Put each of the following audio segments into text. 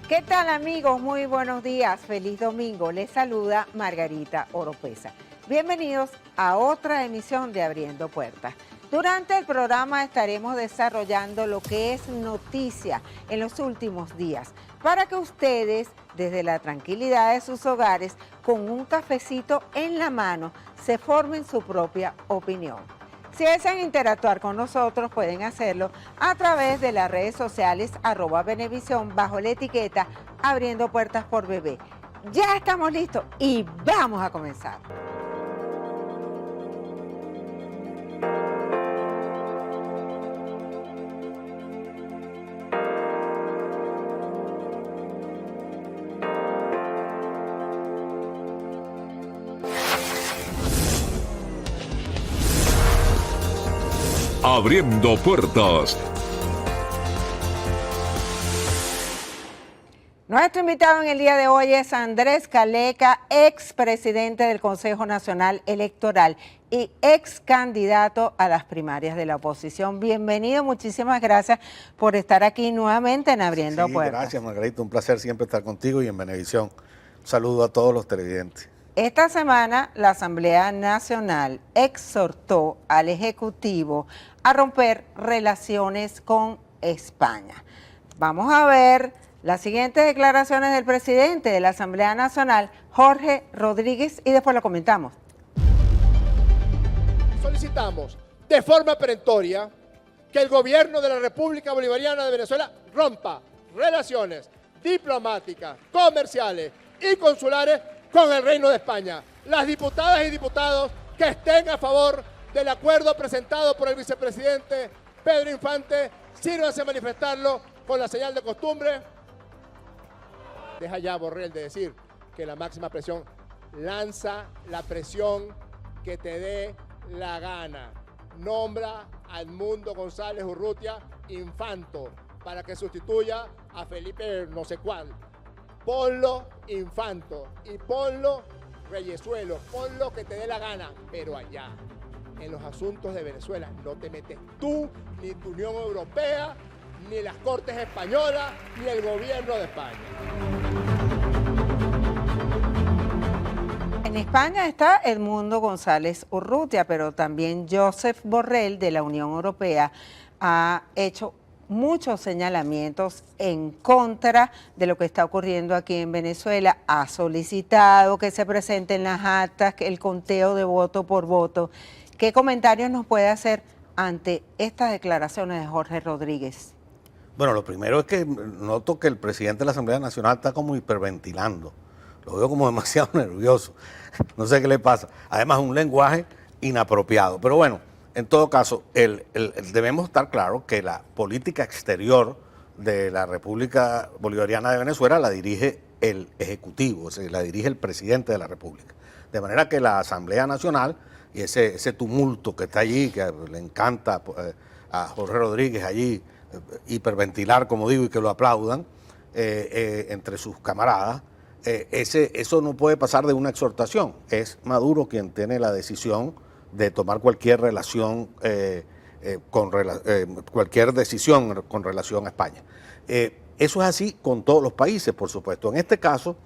¿Qué tal, amigos? Muy buenos días, feliz domingo. Les saluda Margarita Oropesa. Bienvenidos a otra emisión de Abriendo Puertas. Durante el programa estaremos desarrollando lo que es noticia en los últimos días, para que ustedes, desde la tranquilidad de sus hogares, con un cafecito en la mano, se formen su propia opinión. Si desean interactuar con nosotros, pueden hacerlo a través de las redes sociales @Venevisión bajo la etiqueta Abriendo Puertas por Bebé. Ya estamos listos y vamos a comenzar. Abriendo Puertas. Nuestro invitado en el día de hoy es Andrés Caleca, expresidente del Consejo Nacional Electoral y ex candidato a las primarias de la oposición. Bienvenido, muchísimas gracias por estar aquí nuevamente en Abriendo Puertas. Gracias, Margarita, un placer siempre estar contigo y en Venevisión. Un saludo a todos los televidentes. Esta semana la Asamblea Nacional exhortó al Ejecutivo a romper relaciones con España. Vamos a ver las siguientes declaraciones del presidente de la Asamblea Nacional, Jorge Rodríguez, y después lo comentamos. Solicitamos de forma perentoria que el gobierno de la República Bolivariana de Venezuela rompa relaciones diplomáticas, comerciales y consulares con el Reino de España. Las diputadas y diputados que estén a favor del acuerdo presentado por el vicepresidente Pedro Infante, sírvanse a manifestarlo con la señal de costumbre. Deja ya, Borrell, de decir que la máxima presión, lanza la presión que te dé la gana. Nombra a Edmundo González Urrutia Infanto para que sustituya a Felipe no sé cuál. Ponlo Infanto y ponlo Reyesuelo, ponlo que te dé la gana, pero allá, en los asuntos de Venezuela, no te metes tú, ni tu Unión Europea, ni las Cortes Españolas, ni el gobierno de España. En España está Edmundo González Urrutia, pero también Josep Borrell de la Unión Europea ha hecho muchos señalamientos en contra de lo que está ocurriendo aquí en Venezuela. Ha solicitado que se presenten las actas, el conteo de voto por voto. ¿Qué comentarios nos puede hacer ante estas declaraciones de Jorge Rodríguez? Bueno, lo primero es que noto que el presidente de la Asamblea Nacional está como hiperventilando. Lo veo como demasiado nervioso. No sé qué le pasa. Además, un lenguaje inapropiado. Pero bueno, en todo caso, debemos estar claros que la política exterior de la República Bolivariana de Venezuela la dirige el Ejecutivo, o sea, la dirige el presidente de la República. De manera que la Asamblea Nacional y ese tumulto que está allí, que le encanta a Jorge Rodríguez allí hiperventilar, como digo, y que lo aplaudan entre sus camaradas, eso no puede pasar de una exhortación. Es Maduro quien tiene la decisión de tomar cualquier relación, cualquier decisión con relación a España. Eso es así con todos los países, por supuesto. En este caso,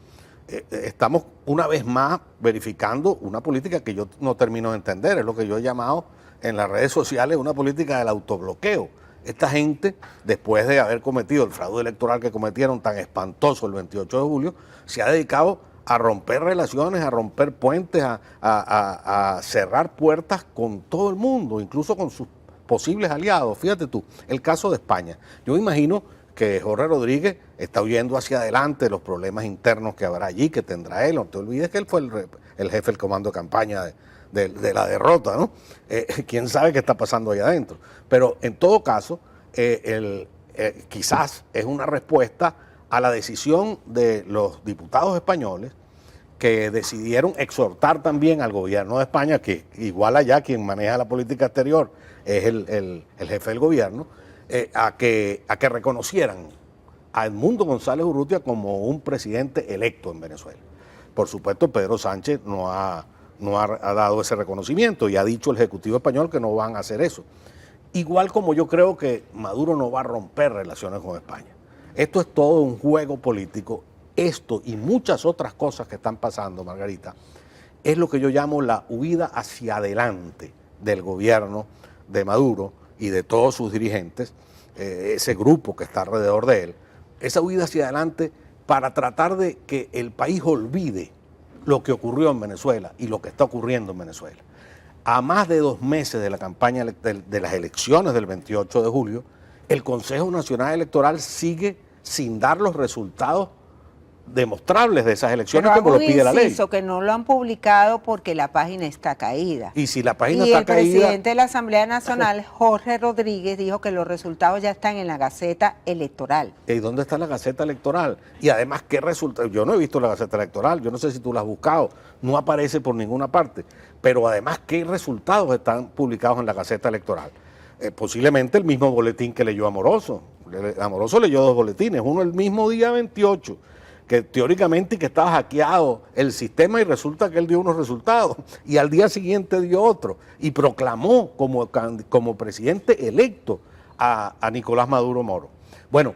estamos una vez más verificando una política que yo no termino de entender, es lo que yo he llamado en las redes sociales una política del autobloqueo. Esta gente, después de haber cometido el fraude electoral que cometieron tan espantoso el 28 de julio, se ha dedicado a romper relaciones, a romper puentes, a cerrar puertas con todo el mundo, incluso con sus posibles aliados. Fíjate tú, el caso de España. Yo imagino que Jorge Rodríguez está huyendo hacia adelante de los problemas internos que habrá allí, que tendrá él. No te olvides que él fue el jefe del comando de campaña de la derrota, ¿no? Quién sabe qué está pasando allá adentro. Pero en todo caso, quizás es una respuesta a la decisión de los diputados españoles que decidieron exhortar también al gobierno de España, que igual allá quien maneja la política exterior es el jefe del gobierno, a que reconocieran a Edmundo González Urrutia como un presidente electo en Venezuela. Por supuesto, Pedro Sánchez no ha dado ese reconocimiento y ha dicho el Ejecutivo español que no van a hacer eso. Igual como yo creo que Maduro no va a romper relaciones con España. Esto es todo un juego político. Esto y muchas otras cosas que están pasando, Margarita, es lo que yo llamo la huida hacia adelante del gobierno de Maduro y de todos sus dirigentes, ese grupo que está alrededor de él, esa huida hacia adelante para tratar de que el país olvide lo que ocurrió en Venezuela y lo que está ocurriendo en Venezuela. A más de 2 meses de la campaña de las elecciones del 28 de julio, el Consejo Nacional Electoral sigue sin dar los resultados demostrables de esas elecciones como lo pide la ley. Que no lo han publicado porque la página está caída. Y si la página está caída... Y el presidente de la Asamblea Nacional, Jorge Rodríguez, dijo que los resultados ya están en la Gaceta Electoral. ¿Y dónde está la Gaceta Electoral? Y además, ¿qué resultados? Yo no he visto la Gaceta Electoral, yo no sé si tú la has buscado, no aparece por ninguna parte. Pero además, ¿qué resultados están publicados en la Gaceta Electoral? Posiblemente el mismo boletín que leyó Amoroso. Amoroso leyó 2 boletines, uno el mismo día 28, que teóricamente que estaba hackeado el sistema y resulta que él dio unos resultados y al día siguiente dio otro y proclamó como presidente electo a Nicolás Maduro Moro. Bueno,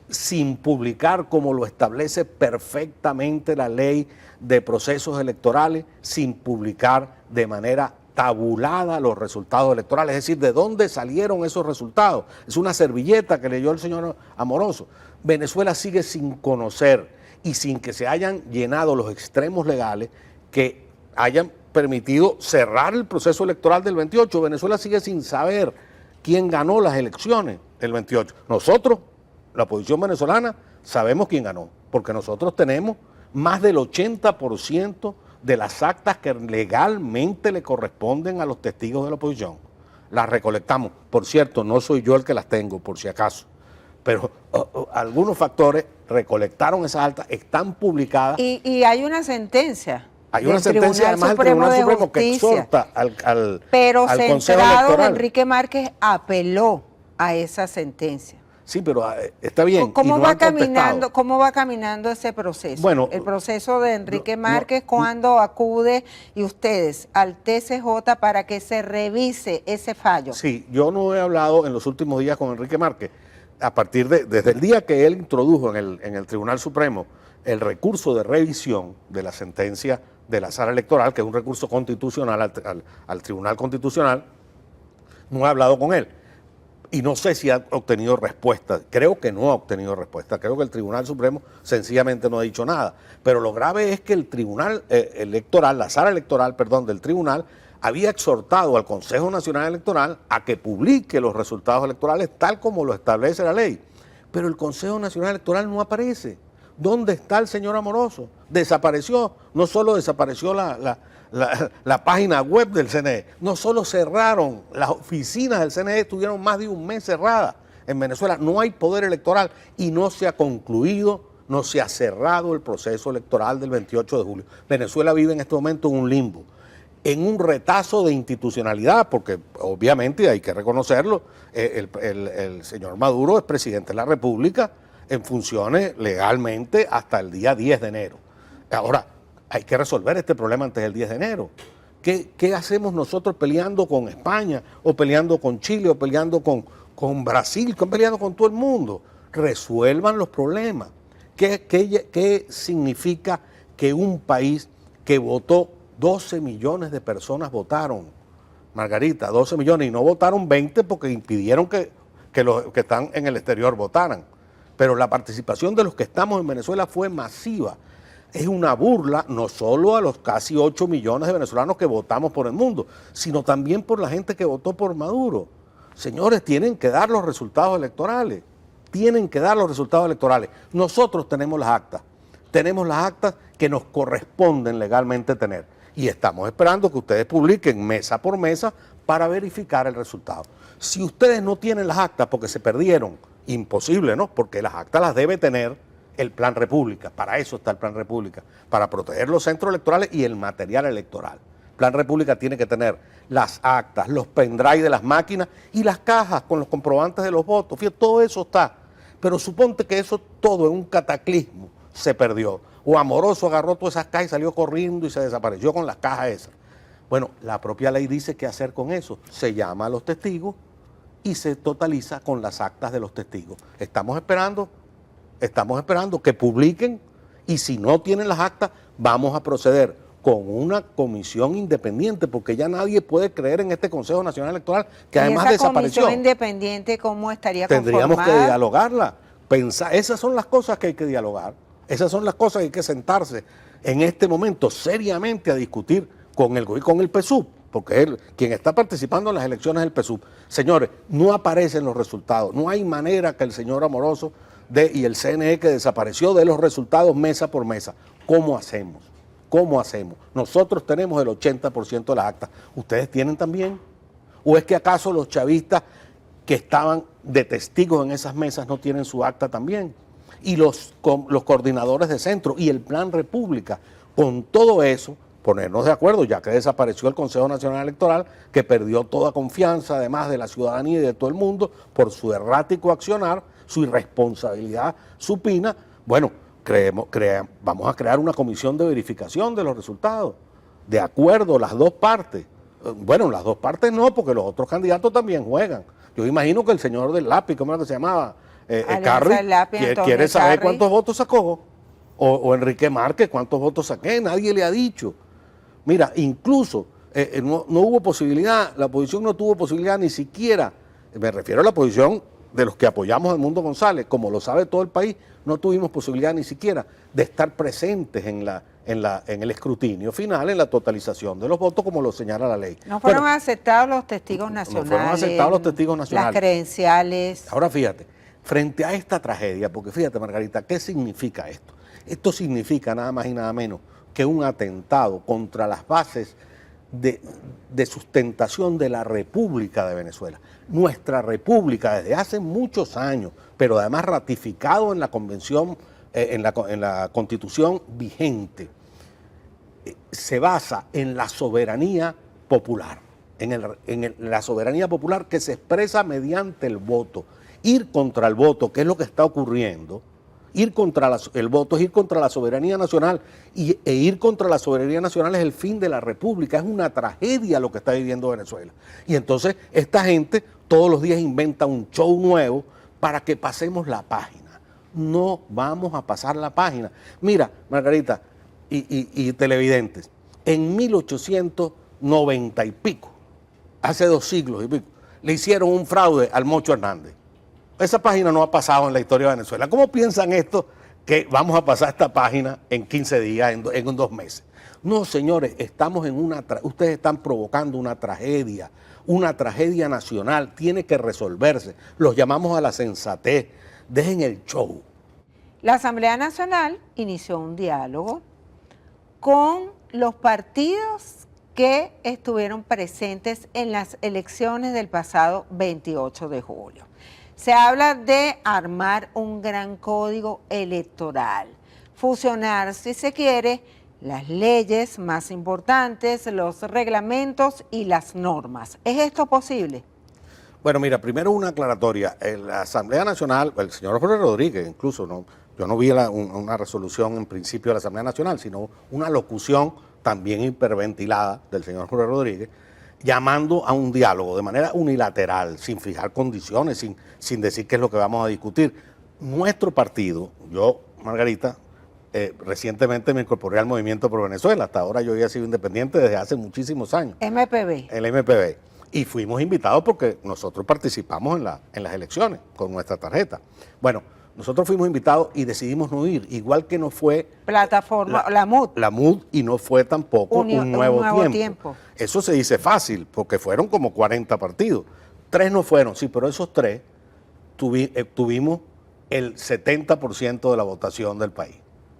sin publicar como lo establece perfectamente la ley de procesos electorales, sin publicar de manera tabulada los resultados electorales, es decir, de dónde salieron esos resultados. Es una servilleta que leyó el señor Amoroso. Venezuela sigue sin conocer y sin que se hayan llenado los extremos legales que hayan permitido cerrar el proceso electoral del 28. Venezuela sigue sin saber quién ganó las elecciones del 28. Nosotros, la oposición venezolana, sabemos quién ganó, porque nosotros tenemos más del 80% de las actas que legalmente le corresponden a los testigos de la oposición. Las recolectamos. Por cierto, no soy yo el que las tengo, por si acaso. Pero algunos factores recolectaron esas actas, están publicadas. Y hay una sentencia. Hay una sentencia además del Tribunal Supremo que exhorta al Consejo Electoral. Enrique Márquez apeló a esa sentencia. Sí, pero está bien. ¿Cómo va caminando ese proceso? Bueno, el proceso de Enrique Márquez cuando acude y ustedes al TCJ para que se revise ese fallo. Sí, yo no he hablado en los últimos días con Enrique Márquez. Desde el día que él introdujo en el Tribunal Supremo el recurso de revisión de la sentencia de la Sala Electoral, que es un recurso constitucional al Tribunal Constitucional, no he hablado con él. Y no sé si ha obtenido respuesta. Creo que no ha obtenido respuesta. Creo que el Tribunal Supremo sencillamente no ha dicho nada. Pero lo grave es que el Tribunal Electoral, la Sala Electoral, perdón, del Tribunal, había exhortado al Consejo Nacional Electoral a que publique los resultados electorales tal como lo establece la ley. Pero el Consejo Nacional Electoral no aparece. ¿Dónde está el señor Amoroso? Desapareció. No solo desapareció la página web del CNE, no solo cerraron las oficinas del CNE, estuvieron más de 1 mes cerradas en Venezuela. No hay poder electoral y no se ha concluido, no se ha cerrado el proceso electoral del 28 de julio. Venezuela vive en este momento en un limbo, en un retazo de institucionalidad, porque obviamente hay que reconocerlo, el señor Maduro es presidente de la República en funciones legalmente hasta el día 10 de enero. Ahora, hay que resolver este problema antes del 10 de enero. ¿Qué hacemos nosotros peleando con España, o peleando con Chile, o peleando con Brasil, peleando con todo el mundo? Resuelvan los problemas. ¿Qué significa que un país que votó 12 millones de personas votaron, Margarita, 12 millones, y no votaron 20 porque impidieron que los que están en el exterior votaran? Pero la participación de los que estamos en Venezuela fue masiva. Es una burla no solo a los casi 8 millones de venezolanos que votamos por el mundo, sino también por la gente que votó por Maduro. Señores, tienen que dar los resultados electorales. Tienen que dar los resultados electorales. Nosotros tenemos las actas que nos corresponden legalmente tener. Y estamos esperando que ustedes publiquen mesa por mesa para verificar el resultado. Si ustedes no tienen las actas porque se perdieron, imposible, ¿no? Porque las actas las debe tener el Plan República. Para eso está el Plan República, para proteger los centros electorales y el material electoral. El Plan República tiene que tener las actas, los pendrive de las máquinas y las cajas con los comprobantes de los votos. Fíjate, todo eso está. Pero suponte que eso todo en un cataclismo se perdió. O Amoroso agarró todas esas cajas y salió corriendo y se desapareció con las cajas esas. Bueno, la propia ley dice qué hacer con eso. Se llama a los testigos y se totaliza con las actas de los testigos. Estamos esperando estamos esperando que publiquen y si no tienen las actas, vamos a proceder con una comisión independiente, porque ya nadie puede creer en este Consejo Nacional Electoral, que además desapareció. ¿Y esa comisión independiente cómo estaría Tendríamos conformada? que dialogarla, pensar, esas son las cosas que hay que dialogar, esas son las cosas que hay que sentarse en este momento seriamente a discutir con el PSUV, porque él, quien está participando en las elecciones del PSUV. Señores, no aparecen los resultados, no hay manera que el señor Amoroso y el CNE, que desapareció, de los resultados mesa por mesa. ¿Cómo hacemos? ¿Cómo hacemos? Nosotros tenemos el 80% de las actas. ¿Ustedes tienen también? ¿O es que acaso los chavistas que estaban de testigos en esas mesas no tienen su acta también? Y los coordinadores de centro y el Plan República, con todo eso, ponernos de acuerdo, ya que desapareció el Consejo Nacional Electoral, que perdió toda confianza, además de la ciudadanía y de todo el mundo, por su errático accionar, su irresponsabilidad supina. Bueno, vamos a crear una comisión de verificación de los resultados, de acuerdo, las dos partes. Bueno, las dos partes no, porque los otros candidatos también juegan. Yo imagino que el señor del lápiz, ¿cómo era que se llamaba? Carri, quiere saber cuántos votos sacó. O Enrique Márquez, cuántos votos saqué, nadie le ha dicho. Mira, incluso no hubo posibilidad, la oposición no tuvo posibilidad ni siquiera, me refiero a la oposición de los que apoyamos a Edmundo González, como lo sabe todo el país, no tuvimos posibilidad ni siquiera de estar presentes en el escrutinio final, en la totalización de los votos, como lo señala la ley. No fueron aceptados los testigos nacionales. No fueron aceptados los testigos nacionales. Las credenciales. Ahora fíjate, frente a esta tragedia, porque fíjate, Margarita, ¿qué significa esto? Esto significa nada más y nada menos que un atentado contra las bases de sustentación de la República de Venezuela. Nuestra República desde hace muchos años, pero además ratificado en la convención, en la Constitución vigente, se basa en la soberanía popular, la soberanía popular que se expresa mediante el voto. Ir contra el voto, que es lo que está ocurriendo, ir contra el voto es ir contra la soberanía nacional, e ir contra la soberanía nacional es el fin de la República. Es una tragedia lo que está viviendo Venezuela. Y entonces esta gente todos los días inventa un show nuevo para que pasemos la página. No vamos a pasar la página. Mira, Margarita y televidentes, en 1890 y pico, hace 2 siglos y pico, le hicieron un fraude al Mocho Hernández. Esa página no ha pasado en la historia de Venezuela. ¿Cómo piensan esto que vamos a pasar esta página en 15 días, en 2 meses? No, señores, ustedes están provocando una tragedia nacional, tiene que resolverse. Los llamamos a la sensatez, dejen el show. La Asamblea Nacional inició un diálogo con los partidos que estuvieron presentes en las elecciones del pasado 28 de julio. Se habla de armar un gran código electoral, fusionar, si se quiere, las leyes más importantes, los reglamentos y las normas. ¿Es esto posible? Bueno, mira, primero una aclaratoria. En la Asamblea Nacional, el señor Jorge Rodríguez, incluso, yo no vi una resolución en principio de la Asamblea Nacional, sino una locución también hiperventilada del señor Jorge Rodríguez, llamando a un diálogo de manera unilateral, sin fijar condiciones, sin decir qué es lo que vamos a discutir. Nuestro partido, yo, Margarita, recientemente me incorporé al Movimiento por Venezuela. Hasta ahora yo había sido independiente desde hace muchísimos años. MPV. El MPV. Y fuimos invitados porque nosotros participamos en las elecciones con nuestra tarjeta. Bueno, nosotros fuimos invitados y decidimos no ir, igual que no fue plataforma, la MUD. La MUD, y no fue tampoco un nuevo tiempo. Eso se dice fácil, porque fueron como 40 partidos. 3 no fueron, sí, pero esos 3 tuvimos el 70% de la votación del país.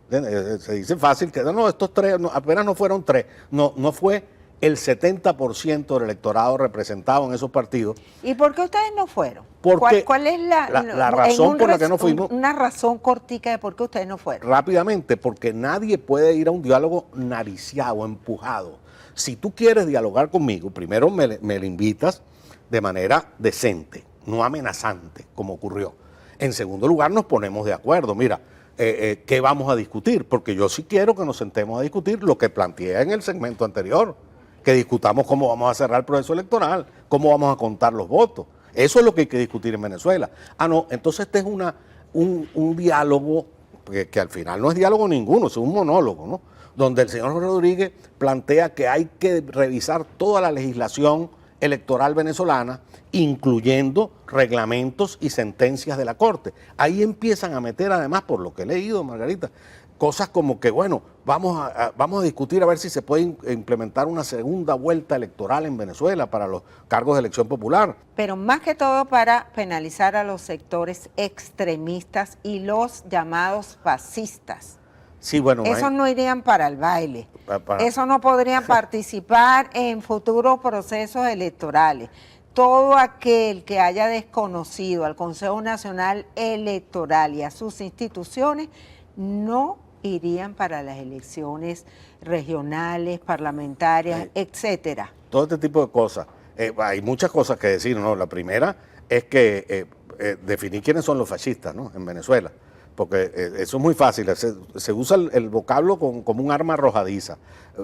Se dice fácil que no, estos 3, apenas no fueron 3, no fue el 70% del electorado representado en esos partidos. ¿Y por qué ustedes no fueron? Porque ¿Cuál es la razón por la que no fuimos? Una razón cortica de por qué ustedes no fueron. Rápidamente, porque nadie puede ir a un diálogo nariciado, empujado. Si tú quieres dialogar conmigo, primero me le invitas de manera decente, no amenazante, como ocurrió. En segundo lugar, nos ponemos de acuerdo. Mira, ¿qué vamos a discutir? Porque yo sí quiero que nos sentemos a discutir lo que planteé en el segmento anterior, que discutamos cómo vamos a cerrar el proceso electoral, cómo vamos a contar los votos. Eso es lo que hay que discutir en Venezuela. Ah, no, entonces esta es un diálogo que al final no es diálogo ninguno, es un monólogo, ¿no? Donde el señor Rodríguez plantea que hay que revisar toda la legislación electoral venezolana, incluyendo reglamentos y sentencias de la Corte. Ahí empiezan a meter, además, por lo que he leído, Margarita, cosas como que, bueno, vamos a discutir a ver si se puede implementar una segunda vuelta electoral en Venezuela para los cargos de elección popular. Pero más que todo para penalizar a los sectores extremistas y los llamados fascistas. Sí, bueno, esos no irían para el baile. Esos no podrían participar en futuros procesos electorales. Todo aquel que haya desconocido al Consejo Nacional Electoral y a sus instituciones no irían para las elecciones regionales, parlamentarias, etcétera. Todo este tipo de cosas. Hay muchas cosas que decir, ¿no? La primera es que definir quiénes son los fascistas, ¿no? En Venezuela. Porque eso es muy fácil, se usa el vocablo como un arma arrojadiza.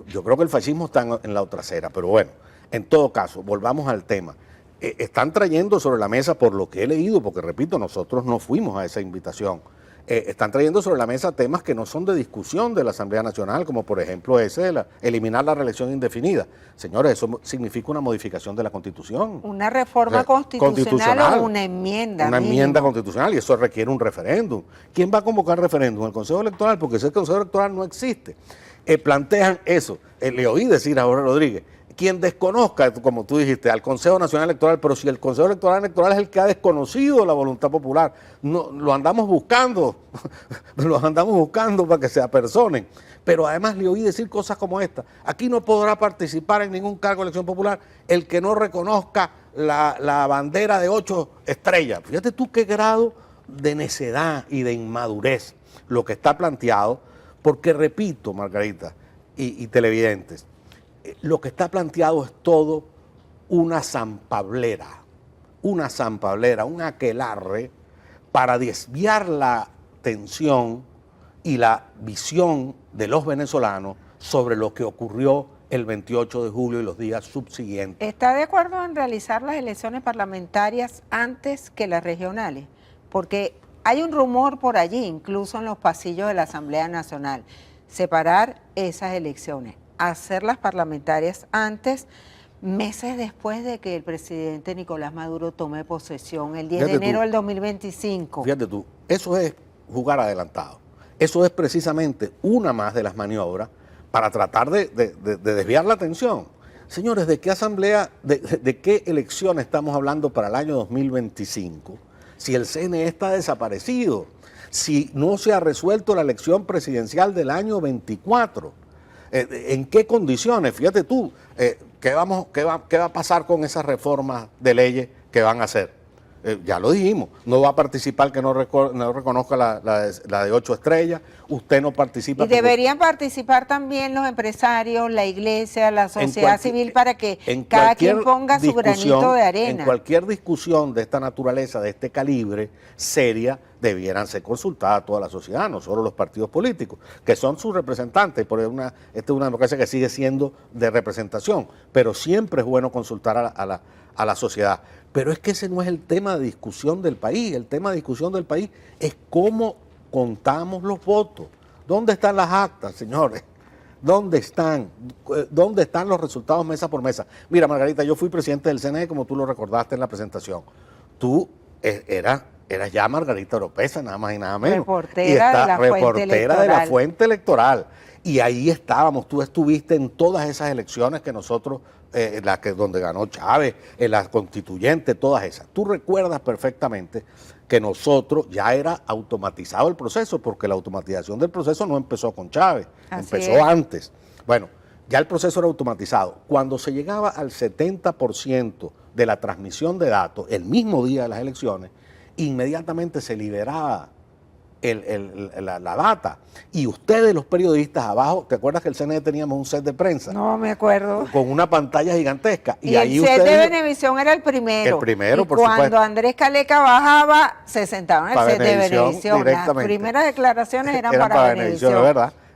Yo creo que el fascismo está en la otra acera, pero bueno, en todo caso, volvamos al tema. Están trayendo sobre la mesa, por lo que he leído, porque repito, nosotros no fuimos a esa invitación, están trayendo sobre la mesa temas que no son de discusión de la Asamblea Nacional, como por ejemplo ese de eliminar la reelección indefinida. Señores, eso significa una modificación de la Constitución. Una reforma constitucional o una enmienda. Una enmienda constitucional, y eso requiere un referéndum. ¿Quién va a convocar referéndum? El Consejo Electoral, porque ese Consejo Electoral no existe. Plantean eso. Le oí decir a Jorge Rodríguez, quien desconozca, como tú dijiste, al Consejo Nacional Electoral, pero si el Consejo Electoral es el que ha desconocido la voluntad popular, no, lo andamos buscando para que se apersonen. Pero además le oí decir cosas como esta: aquí no podrá participar en ningún cargo de elección popular el que no reconozca la bandera de 8 estrellas. Fíjate tú qué grado de necedad y de inmadurez lo que está planteado, porque repito, Margarita y televidentes, lo que está planteado es todo una zampablera, un aquelarre para desviar la atención y la visión de los venezolanos sobre lo que ocurrió el 28 de julio y los días subsiguientes. ¿Está de acuerdo en realizar las elecciones parlamentarias antes que las regionales? Porque hay un rumor por allí, incluso en los pasillos de la Asamblea Nacional, separar esas elecciones, hacer las parlamentarias antes, meses después de que el presidente Nicolás Maduro tome posesión, el 10 de enero del 2025. Fíjate tú, eso es jugar adelantado. Eso es precisamente una más de las maniobras para tratar de desviar la atención. Señores, ¿de qué asamblea, de qué elección estamos hablando para el año 2025? Si el CNE está desaparecido, si no se ha resuelto la elección presidencial del año 24. ¿En qué condiciones? Fíjate tú, ¿qué va a pasar con esas reformas de leyes que van a hacer? Ya lo dijimos, no va a participar que no reconozca la de 8 estrellas, usted no participa. Y deberían participar también los empresarios, la iglesia, la sociedad civil, para que cada quien ponga su granito de arena. En cualquier discusión de esta naturaleza, de este calibre, seria, debieran ser consultadas a toda la sociedad, no solo los partidos políticos, que son sus representantes, porque esta es una democracia que sigue siendo de representación, pero siempre es bueno consultar a la sociedad. Pero es que ese no es el tema de discusión del país. El tema de discusión del país es cómo contamos los votos. ¿Dónde están las actas, señores? ¿Dónde están? ¿Dónde están los resultados mesa por mesa? Mira, Margarita, yo fui presidente del CNE, como tú lo recordaste en la presentación. Tú eras ya Margarita Oropesa, nada más y nada menos. Reportera de la fuente electoral. Y ahí estábamos, tú estuviste en todas esas elecciones que nosotros, donde ganó Chávez, en las constituyentes, todas esas. Tú recuerdas perfectamente que nosotros ya era automatizado el proceso, porque la automatización del proceso no empezó con Chávez, empezó antes. Bueno, ya el proceso era automatizado. Cuando se llegaba al 70% de la transmisión de datos, el mismo día de las elecciones, inmediatamente se liberaba la data. Y ustedes, los periodistas abajo, ¿te acuerdas que el CNE teníamos un set de prensa? No me acuerdo. Con una pantalla gigantesca. Y ahí el set de Venevisión era el primero. El primero, y por supuesto. Cuando Andrés Caleca bajaba, se sentaba en el set de Venevisión. Las primeras declaraciones eran para Venevisión. Es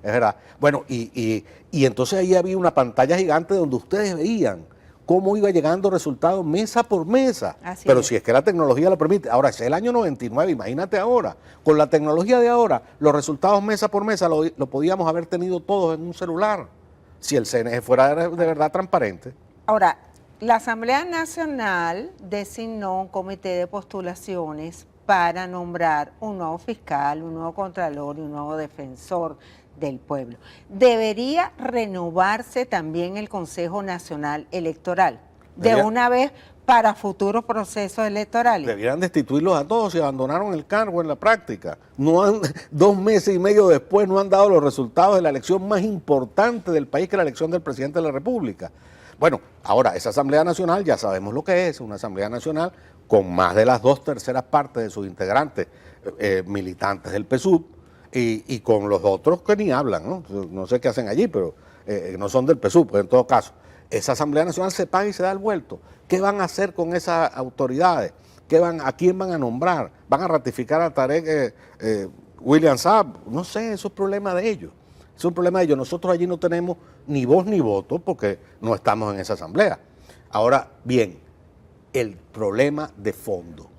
verdad. Bueno, y entonces ahí había una pantalla gigante donde ustedes veían cómo iba llegando resultados mesa por mesa. Así Pero es. si es que la tecnología lo permite. Ahora, es el año 99, imagínate ahora. Con la tecnología de ahora, los resultados mesa por mesa lo podíamos haber tenido todos en un celular. Si el CNE fuera de verdad transparente. Ahora, la Asamblea Nacional designó un comité de postulaciones para nombrar un nuevo fiscal, un nuevo contralor y un nuevo defensor del pueblo. Debería renovarse también el Consejo Nacional Electoral, de una vez para futuros procesos electorales. Debieran destituirlos a todos y abandonaron el cargo en la práctica. No han, 2 meses y medio después no han dado los resultados de la elección más importante del país, que es la elección del presidente de la República. Bueno, ahora, esa Asamblea Nacional ya sabemos lo que es, una Asamblea Nacional con más de las 2/3 partes de sus integrantes militantes del PSUV y con los otros que ni hablan, ¿no? No sé qué hacen allí, pero no son del PSUV, pues en todo caso. Esa Asamblea Nacional se paga y se da el vuelto. ¿Qué van a hacer con esas autoridades? ¿A quién van a nombrar? ¿Van a ratificar a Tarek William Saab? No sé, eso es problema de ellos. Es un problema de ellos. Nosotros allí no tenemos ni voz ni voto porque no estamos en esa asamblea. Ahora, bien, el problema de fondo,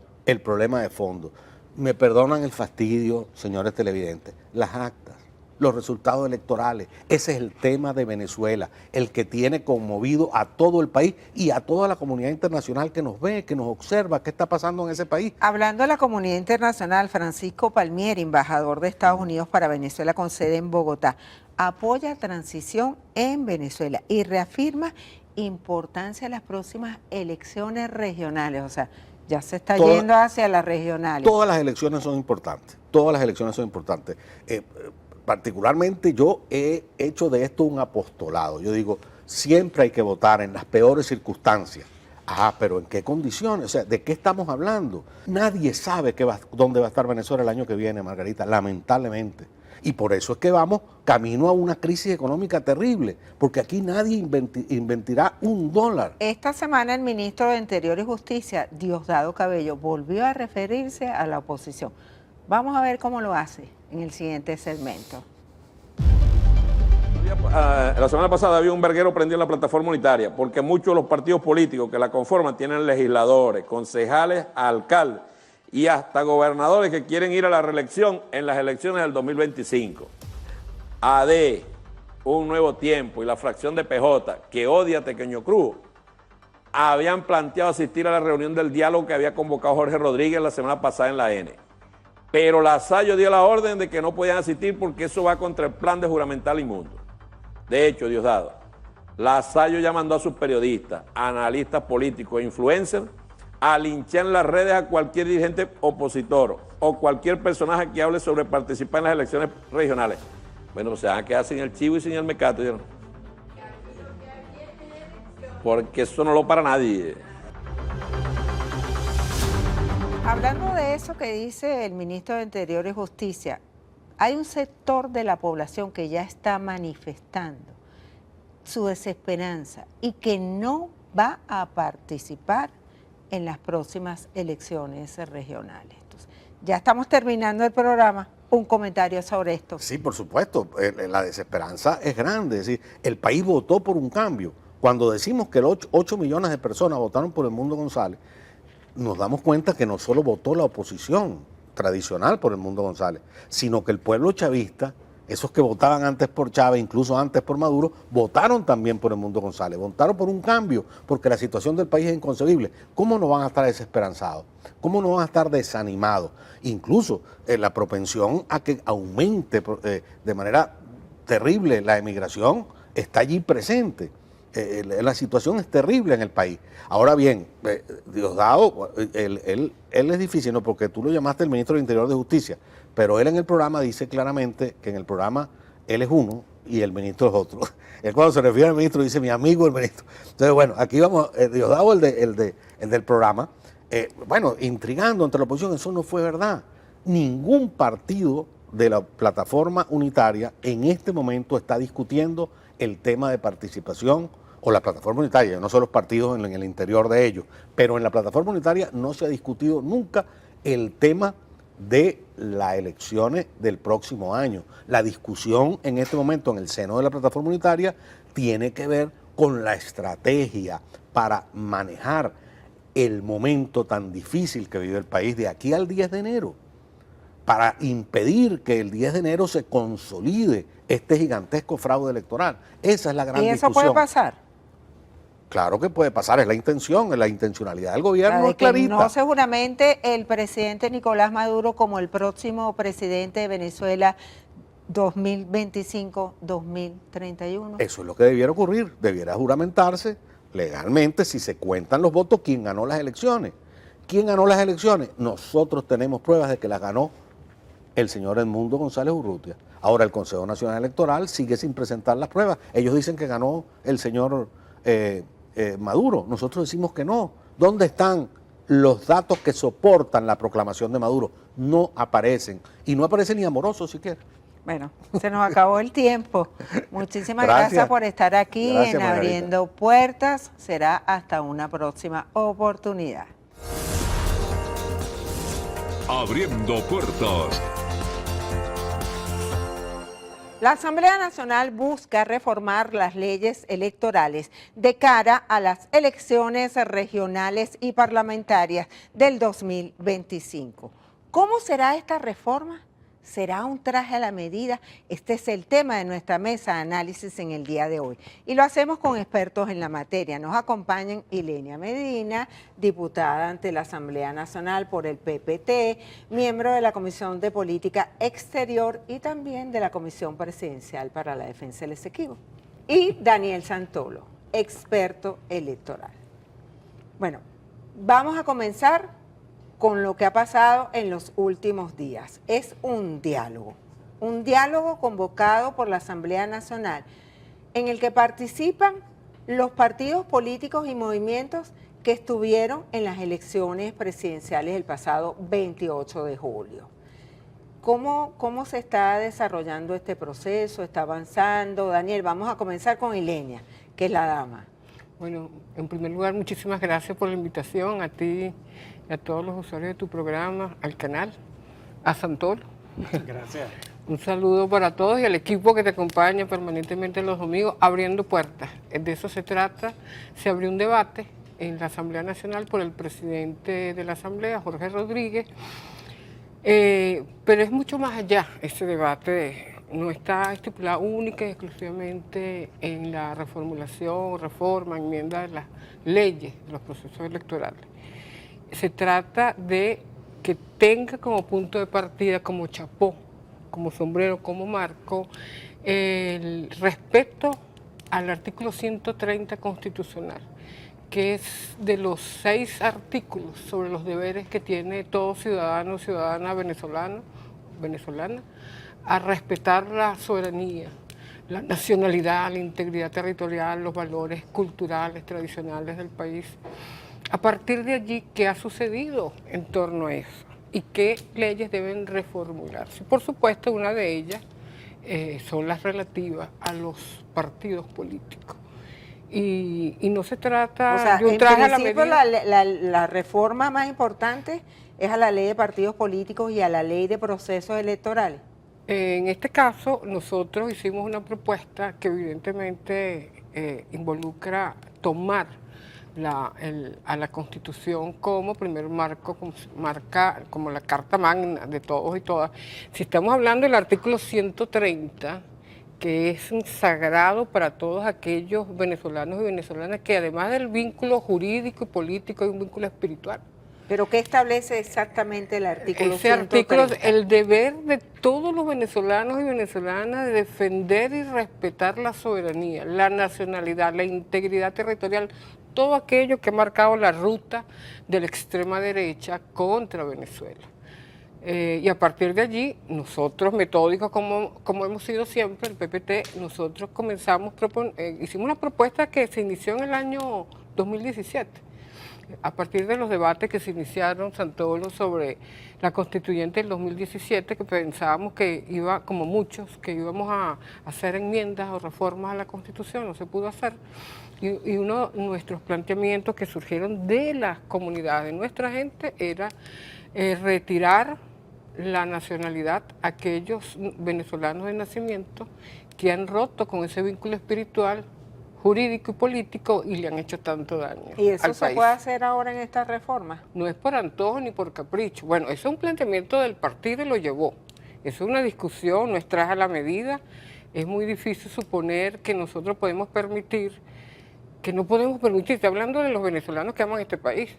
me perdonan el fastidio, señores televidentes, las actas, los resultados electorales, ese es el tema de Venezuela, el que tiene conmovido a todo el país y a toda la comunidad internacional que nos ve, que nos observa qué está pasando en ese país. Hablando de la comunidad internacional, Francisco Palmieri, embajador de Estados Unidos para Venezuela con sede en Bogotá, apoya transición en Venezuela y reafirma importancia de las próximas elecciones regionales. O sea, ya se está yendo hacia las regionales. Todas las elecciones son importantes, particularmente yo he hecho de esto un apostolado. Yo digo, siempre hay que votar en las peores circunstancias. Pero ¿en qué condiciones? O sea, ¿de qué estamos hablando? Nadie sabe dónde va a estar Venezuela el año que viene, Margarita, lamentablemente. Y por eso es que vamos camino a una crisis económica terrible, porque aquí nadie invertirá $1. Esta semana el ministro de Interior y Justicia, Diosdado Cabello, volvió a referirse a la oposición. Vamos a ver cómo lo hace en el siguiente segmento. La semana pasada había un verguero prendido en la plataforma unitaria, porque muchos de los partidos políticos que la conforman tienen legisladores, concejales, alcaldes y hasta gobernadores que quieren ir a la reelección en las elecciones del 2025. AD, Un Nuevo Tiempo y la fracción de PJ, que odia a Tequeño Cruz, habían planteado asistir a la reunión del diálogo que había convocado Jorge Rodríguez la semana pasada en la N. Pero Lasayo dio la orden de que no podían asistir porque eso va contra el plan de juramental inmundo. De hecho, Diosdado, Lasayo ya mandó a sus periodistas, analistas políticos e influencers a linchar en las redes a cualquier dirigente opositor o cualquier personaje que hable sobre participar en las elecciones regionales. Bueno, se van a quedar sin el chivo y sin el mecato, ¿no? Porque eso no lo para nadie. Hablando de eso que dice el ministro de Interior y Justicia, hay un sector de la población que ya está manifestando su desesperanza y que no va a participar en las próximas elecciones regionales. Entonces, ya estamos terminando el programa. Un comentario sobre esto. Sí, por supuesto. La desesperanza es grande. Es decir, el país votó por un cambio. Cuando decimos que 8 millones de personas votaron por Edmundo González, nos damos cuenta que no solo votó la oposición tradicional por Edmundo González, sino que el pueblo chavista, esos que votaban antes por Chávez, incluso antes por Maduro, votaron también por Edmundo González, votaron por un cambio, porque la situación del país es inconcebible. ¿Cómo no van a estar desesperanzados? ¿Cómo no van a estar desanimados? Incluso la propensión a que aumente de manera terrible la emigración está allí presente. La situación es terrible en el país. Ahora bien, Diosdado, él es difícil, ¿no? Porque tú lo llamaste el ministro del Interior de Justicia, pero él en el programa dice claramente que en el programa él es uno y el ministro es otro. Él cuando se refiere al ministro dice mi amigo el ministro. Entonces, bueno, aquí vamos, Diosdado, el del programa, bueno, intrigando entre la oposición, eso no fue verdad. Ningún partido de la plataforma unitaria en este momento está discutiendo el tema de participación, o la plataforma unitaria, no son los partidos en el interior de ellos, pero en la plataforma unitaria no se ha discutido nunca el tema de las elecciones del próximo año. La discusión en este momento en el seno de la plataforma unitaria tiene que ver con la estrategia para manejar el momento tan difícil que vive el país de aquí al 10 de enero, para impedir que el 10 de enero se consolide este gigantesco fraude electoral. Esa es la gran ¿Y eso discusión. puede pasar? Claro que puede pasar, es la intención, es la intencionalidad del gobierno, O sea, de es que clarita. no seguramente el presidente Nicolás Maduro como el próximo presidente de Venezuela 2025-2031. Eso es lo que debiera ocurrir, debiera juramentarse legalmente si se cuentan los votos quién ganó las elecciones. ¿Quién ganó las elecciones? Nosotros tenemos pruebas de que las ganó el señor Edmundo González Urrutia. Ahora el Consejo Nacional Electoral sigue sin presentar las pruebas. Ellos dicen que ganó el señor Maduro. Nosotros decimos que no. ¿Dónde están los datos que soportan la proclamación de Maduro? No aparecen. Y no aparecen ni amorosos siquiera. Bueno, se nos acabó el tiempo. Muchísimas gracias por estar aquí Gracias, en Margarita. Abriendo Puertas. Será hasta una próxima oportunidad. Abriendo Puertas. La Asamblea Nacional busca reformar las leyes electorales de cara a las elecciones regionales y parlamentarias del 2025. ¿Cómo será esta reforma? ¿Será un traje a la medida? Este es el tema de nuestra mesa de análisis en el día de hoy. Y lo hacemos con expertos en la materia. Nos acompañan Ilenia Medina, diputada ante la Asamblea Nacional por el PPT, miembro de la Comisión de Política Exterior y también de la Comisión Presidencial para la Defensa del Esequibo. Y Daniel Santolo, experto electoral. Bueno, vamos a comenzar con lo que ha pasado en los últimos días. Es un diálogo convocado por la Asamblea Nacional en el que participan los partidos políticos y movimientos que estuvieron en las elecciones presidenciales el pasado 28 de julio. ¿Cómo se está desarrollando este proceso? ¿Está avanzando? Daniel, vamos a comenzar con Ilenia, que es la dama. Bueno, en primer lugar, muchísimas gracias por la invitación a ti y a todos los usuarios de tu programa, al canal, a Santolo. Gracias. Un saludo para todos y al equipo que te acompaña permanentemente los domingos, Abriendo Puertas. De eso se trata. Se abrió un debate en la Asamblea Nacional por el presidente de la Asamblea, Jorge Rodríguez, pero es mucho más allá ese debate. No está estipulado única y exclusivamente en la reformulación, reforma, enmienda de las leyes, de los procesos electorales. Se trata de que tenga como punto de partida, como chapó, como sombrero, como marco, el respeto al artículo 130 constitucional, que es de los 6 artículos sobre los deberes que tiene todo ciudadano o ciudadana venezolana, a respetar la soberanía, la nacionalidad, la integridad territorial, los valores culturales, tradicionales del país. A partir de allí, ¿qué ha sucedido en torno a eso? ¿Y qué leyes deben reformularse? Por supuesto, una de ellas son las relativas a los partidos políticos. Y no se trata de un traje a la medida. La reforma más importante es a la ley de partidos políticos y a la ley de procesos electorales. En este caso, nosotros hicimos una propuesta que evidentemente involucra tomar a la Constitución como primer marco, como la Carta Magna de todos y todas. Si estamos hablando del artículo 130, que es sagrado para todos aquellos venezolanos y venezolanas, que además del vínculo jurídico y político hay un vínculo espiritual. ¿Pero qué establece exactamente el artículo 130? Ese artículo es el deber de todos los venezolanos y venezolanas de defender y respetar la soberanía, la nacionalidad, la integridad territorial, todo aquello que ha marcado la ruta de la extrema derecha contra Venezuela. Y a partir de allí, nosotros, metódicos como hemos sido siempre, el PPT, nosotros hicimos una propuesta que se inició en el año 2017. A partir de los debates que se iniciaron, Santolo, sobre la constituyente del 2017, que pensábamos que como muchos, que íbamos a hacer enmiendas o reformas a la Constitución, no se pudo hacer. Y uno de nuestros planteamientos que surgieron de las comunidades, de nuestra gente, era retirar la nacionalidad a aquellos venezolanos de nacimiento que han roto con ese vínculo espiritual jurídico y político y le han hecho tanto daño ¿Y eso al se país. puede hacer ahora en esta reforma? No es por antojo ni por capricho. Bueno, eso es un planteamiento del partido y lo llevó. Eso es una discusión, no es traje a la medida. Es muy difícil suponer que nosotros podemos permitir, que no podemos permitir, estoy hablando de los venezolanos que aman este país,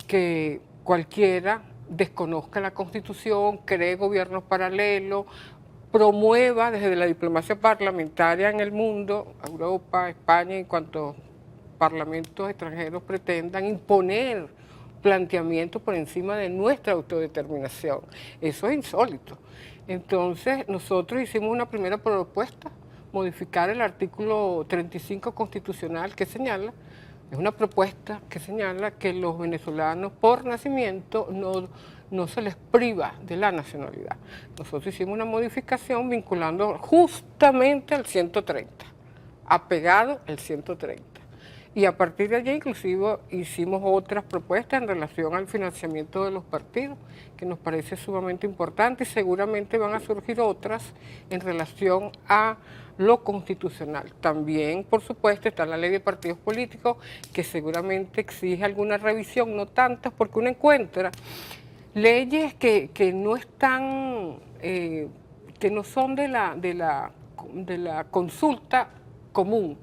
que cualquiera desconozca la Constitución, cree gobiernos paralelos, promueva desde la diplomacia parlamentaria en el mundo, Europa, España, en cuanto parlamentos extranjeros pretendan imponer planteamientos por encima de nuestra autodeterminación. Eso es insólito. Entonces, nosotros hicimos una primera propuesta, modificar el artículo 35 constitucional que señala, es una propuesta que señala que los venezolanos por nacimiento no se les priva de la nacionalidad. Nosotros hicimos una modificación vinculando justamente al 130, apegado al 130. Y a partir de allí inclusive hicimos otras propuestas en relación al financiamiento de los partidos, que nos parece sumamente importante, y seguramente van a surgir otras en relación a lo constitucional. También, por supuesto, está la ley de partidos políticos, que seguramente exige alguna revisión, no tantas, porque uno encuentra leyes que no están, que no son de la consulta común.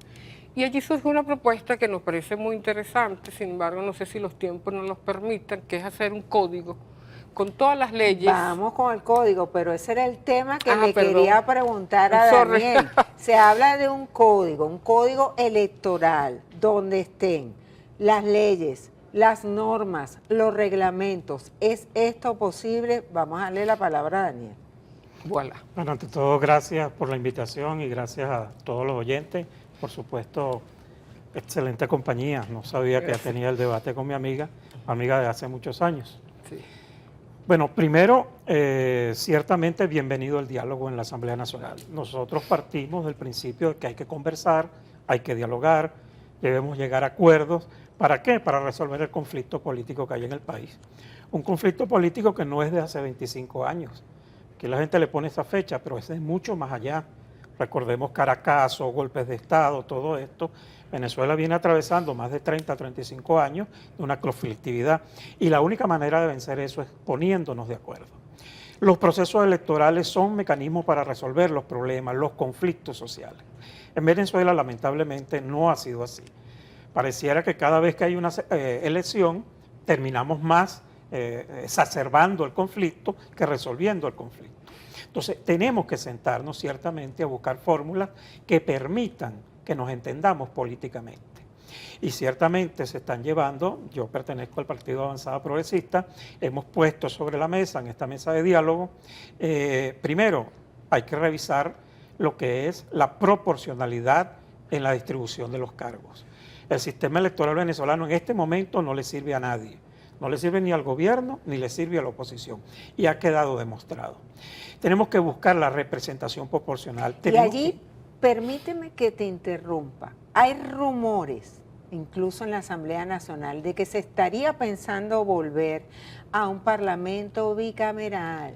Y allí surge una propuesta que nos parece muy interesante, sin embargo no sé si los tiempos nos los permitan, que es hacer un código con todas las leyes. Vamos con el código, pero ese era el tema que Ah, le perdón. quería preguntar a Sorry. Daniel. Se habla de un código electoral, donde estén las leyes, las normas, los reglamentos. ¿Es esto posible? Vamos a darle la palabra a Daniel. Voilà. Bueno, ante todo, gracias por la invitación y gracias a todos los oyentes. Por supuesto, excelente compañía. No sabía que Gracias. tenía el debate con mi amiga de hace muchos años. Sí. Bueno, primero, ciertamente bienvenido el diálogo en la Asamblea Nacional. Nosotros partimos del principio de que hay que conversar, hay que dialogar, debemos llegar a acuerdos. ¿Para qué? Para resolver el conflicto político que hay en el país. Un conflicto político que no es de hace 25 años. Que la gente le pone esa fecha, pero es de mucho más allá. Recordemos Caracazo, golpes de Estado, todo esto. Venezuela viene atravesando más de 30, 35 años de una conflictividad y la única manera de vencer eso es poniéndonos de acuerdo. Los procesos electorales son mecanismos para resolver los problemas, los conflictos sociales. En Venezuela, lamentablemente, no ha sido así. Pareciera que cada vez que hay una elección, terminamos más exacerbando el conflicto que resolviendo el conflicto. Entonces, tenemos que sentarnos ciertamente a buscar fórmulas que permitan que nos entendamos políticamente. Y ciertamente se están llevando, yo pertenezco al Partido Avanzada Progresista, hemos puesto sobre la mesa, en esta mesa de diálogo, primero, hay que revisar lo que es la proporcionalidad en la distribución de los cargos. El sistema electoral venezolano en este momento no le sirve a nadie. No le sirve ni al gobierno ni le sirve a la oposición. Y ha quedado demostrado. Tenemos que buscar la representación proporcional. Y allí, permíteme que te interrumpa. Hay rumores, incluso en la Asamblea Nacional, de que se estaría pensando volver a un parlamento bicameral,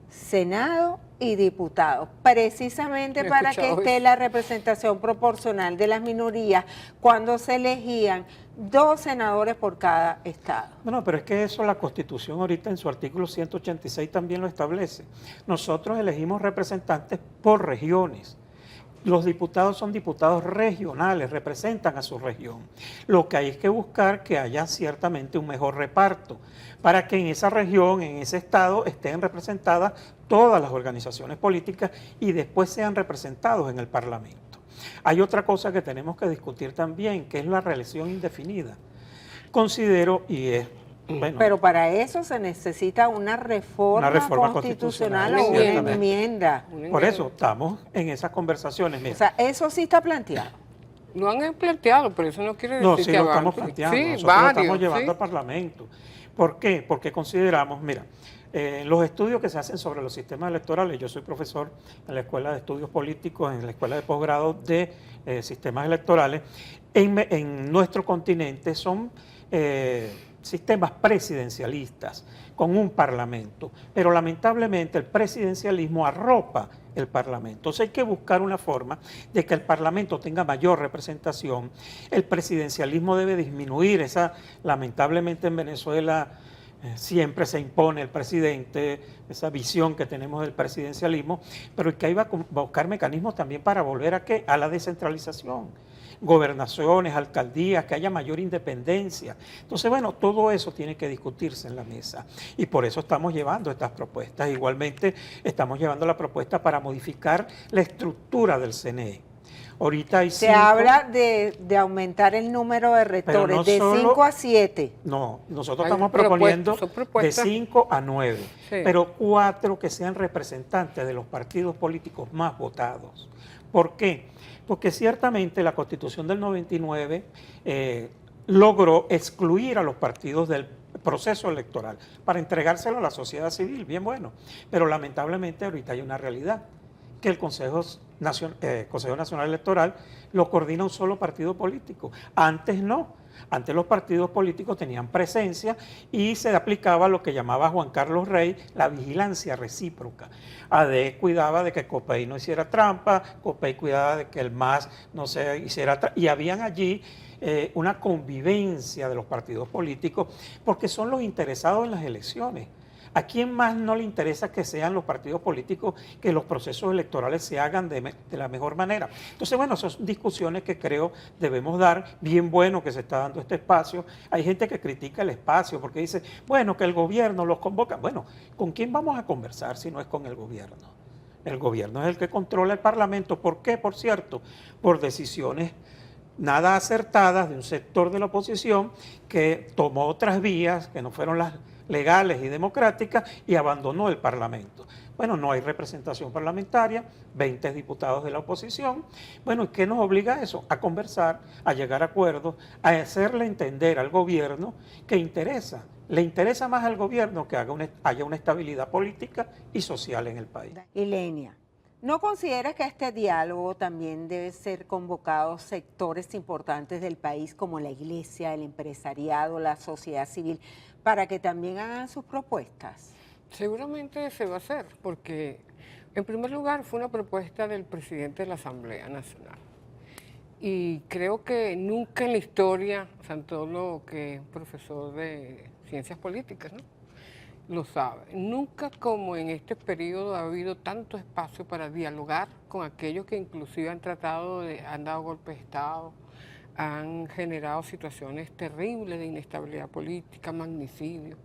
Senado y diputados, precisamente para que esté la representación proporcional de las minorías cuando se elegían 2 senadores por cada estado. Bueno, pero es que eso la Constitución ahorita en su artículo 186 también lo establece. Nosotros elegimos representantes por regiones. Los diputados son diputados regionales, representan a su región. Lo que hay es que buscar que haya ciertamente un mejor reparto para que en esa región, en ese estado, estén representadas todas las organizaciones políticas y después sean representados en el Parlamento. Hay otra cosa que tenemos que discutir también, que es la reelección indefinida. Considero, y es... Bueno, pero para eso se necesita una reforma constitucional o una enmienda. Por eso estamos en esas conversaciones. Mira. O sea, eso sí está planteado. Lo han planteado, pero eso no quiere decir no, sí que lo estamos planteando. Sí, nosotros lo estamos llevando ¿sí? al Parlamento. ¿Por qué? Porque consideramos, mira, los estudios que se hacen sobre los sistemas electorales, yo soy profesor en la Escuela de Estudios Políticos, en la Escuela de Posgrado de Sistemas Electorales, en nuestro continente son sistemas presidencialistas con un parlamento, pero lamentablemente el presidencialismo arropa el parlamento. Entonces hay que buscar una forma de que el parlamento tenga mayor representación. El presidencialismo debe disminuir, lamentablemente en Venezuela siempre se impone el presidente, esa visión que tenemos del presidencialismo, pero es que hay que buscar mecanismos también para volver a la descentralización. Gobernaciones, alcaldías, que haya mayor independencia. Entonces, bueno, todo eso tiene que discutirse en la mesa y por eso estamos llevando estas propuestas. Igualmente, estamos llevando la propuesta para modificar la estructura del CNE. Ahorita hay Se habla de aumentar el número de rectores no de solo, 5 a 7. No, nosotros estamos proponiendo de 5 a 9, sí, pero 4 que sean representantes de los partidos políticos más votados. ¿Por qué? Porque ciertamente la Constitución del 99 logró excluir a los partidos del proceso electoral para entregárselo a la sociedad civil, bien bueno, pero lamentablemente ahorita hay una realidad, que el Consejo Nacional Electoral lo coordina un solo partido político. Antes no. Antes los partidos políticos tenían presencia y se aplicaba lo que llamaba Juan Carlos Rey la vigilancia recíproca. AD cuidaba de que COPEI no hiciera trampa, COPEI cuidaba de que el MAS no se hiciera trampa, y habían allí una convivencia de los partidos políticos porque son los interesados en las elecciones. ¿A quién más no le interesa que sean los partidos políticos, que los procesos electorales se hagan de la mejor manera? Entonces, bueno, esas son discusiones que creo debemos dar. Bien bueno que se está dando este espacio. Hay gente que critica el espacio porque dice, bueno, que el gobierno los convoca. Bueno, ¿con quién vamos a conversar si no es con el gobierno? El gobierno es el que controla el Parlamento. ¿Por qué? Por cierto, por decisiones nada acertadas de un sector de la oposición que tomó otras vías que no fueron las legales y democráticas y abandonó el Parlamento. Bueno, no hay representación parlamentaria, 20 diputados de la oposición. Bueno, ¿qué nos obliga a eso? A conversar, a llegar a acuerdos, a hacerle entender al gobierno que le interesa más al gobierno que haya una estabilidad política y social en el país. Ilenia, ¿no consideras que a este diálogo también deben ser convocados sectores importantes del país como la iglesia, el empresariado, la sociedad civil, para que también hagan sus propuestas? Seguramente se va a hacer, porque en primer lugar fue una propuesta del presidente de la Asamblea Nacional. Y creo que nunca en la historia, Santolo, que es profesor de ciencias políticas, ¿no?, lo sabe, nunca como en este periodo ha habido tanto espacio para dialogar con aquellos que inclusive han dado golpes de Estado, han generado situaciones terribles de inestabilidad política, magnicidio.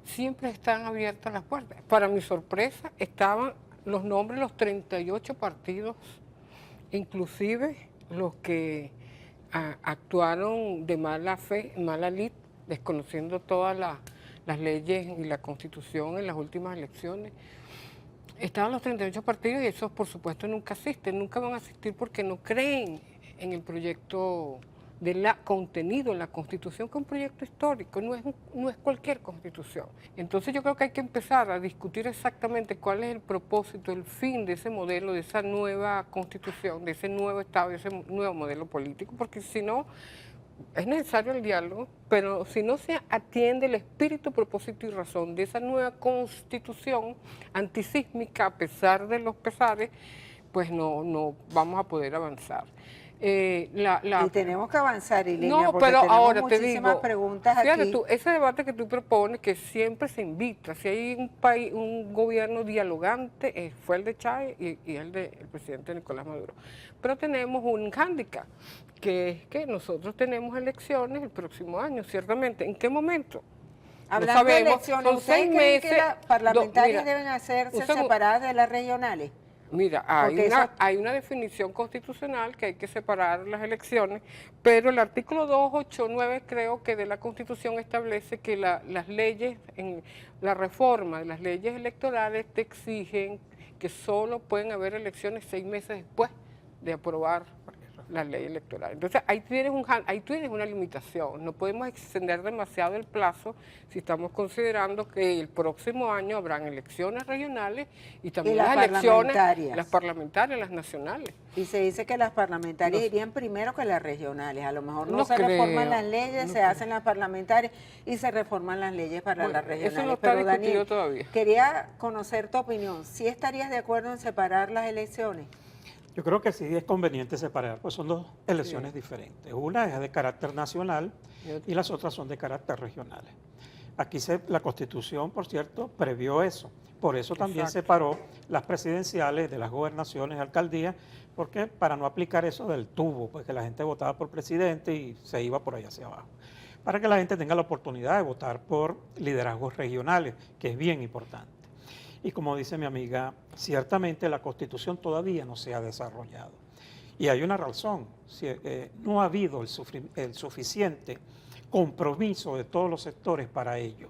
Siempre están abiertas las puertas. Para mi sorpresa, estaban los nombres de los 38 partidos, inclusive los que actuaron de mala fe, mala lid, desconociendo todas las leyes y la Constitución en las últimas elecciones. Estaban los 38 partidos y esos, por supuesto, nunca asisten, nunca van a asistir porque no creen en el proyecto contenido en la Constitución, que es un proyecto histórico, no es cualquier Constitución. Entonces yo creo que hay que empezar a discutir exactamente cuál es el propósito, el fin de ese modelo, de esa nueva Constitución, de ese nuevo Estado, de ese nuevo modelo político, porque si no, es necesario el diálogo, pero si no se atiende el espíritu, propósito y razón de esa nueva Constitución antisísmica, a pesar de los pesares, pues no vamos a poder avanzar. Y tenemos que avanzar, Ilenia, porque pero tenemos ahora muchísimas preguntas fíjate aquí. Tú, ese debate que tú propones, que siempre se invita, si hay un gobierno dialogante, fue el de Chávez y el del presidente Nicolás Maduro. Pero tenemos un hándicap, que es que nosotros tenemos elecciones el próximo año, ciertamente. ¿En qué momento? Hablando de elecciones, son ¿ustedes 6 creen meses, que las parlamentarias mira, deben hacerse separadas de las regionales? Mira, hay una definición constitucional que hay que separar las elecciones, pero el artículo 289 creo que de la Constitución establece que las leyes, en la reforma de las leyes electorales te exigen que solo pueden haber elecciones 6 meses después de aprobar la ley electoral. Entonces ahí tienes una limitación, no podemos extender demasiado el plazo si estamos considerando que el próximo año habrán elecciones regionales y también las elecciones, las parlamentarias, las nacionales. Y se dice que las parlamentarias irían primero que las regionales. A lo mejor no se creo, reforman las leyes, no se hacen las parlamentarias y se reforman las leyes para las regionales. Eso no está Pero discutido Daniel, todavía. quería conocer tu opinión. ¿Sí estarías de acuerdo en separar las elecciones? Yo creo que sí es conveniente separar, pues son dos elecciones diferentes. Una es de carácter nacional y las otras son de carácter regionales. Aquí la Constitución, por cierto, previó eso. Por eso también separó las presidenciales de las gobernaciones y alcaldías, porque para no aplicar eso del tubo, pues que la gente votaba por presidente y se iba por ahí hacia abajo. Para que la gente tenga la oportunidad de votar por liderazgos regionales, que es bien importante. Y como dice mi amiga, ciertamente la Constitución todavía no se ha desarrollado. Y hay una razón, no ha habido el suficiente compromiso de todos los sectores para ello.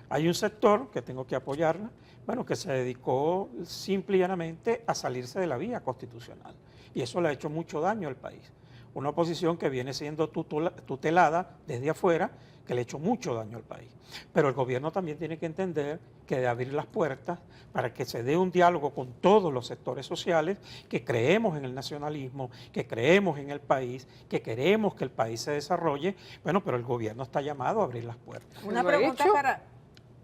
Hay un sector que tengo que apoyarla, bueno, que se dedicó simple y llanamente a salirse de la vía constitucional. Y eso le ha hecho mucho daño al país. Una oposición que viene siendo tutelada desde afuera, que le ha hecho mucho daño al país. Pero el gobierno también tiene que entender que debe abrir las puertas para que se dé un diálogo con todos los sectores sociales que creemos en el nacionalismo, que creemos en el país, que queremos que el país se desarrolle. Bueno, pero el gobierno está llamado a abrir las puertas. Una pregunta para...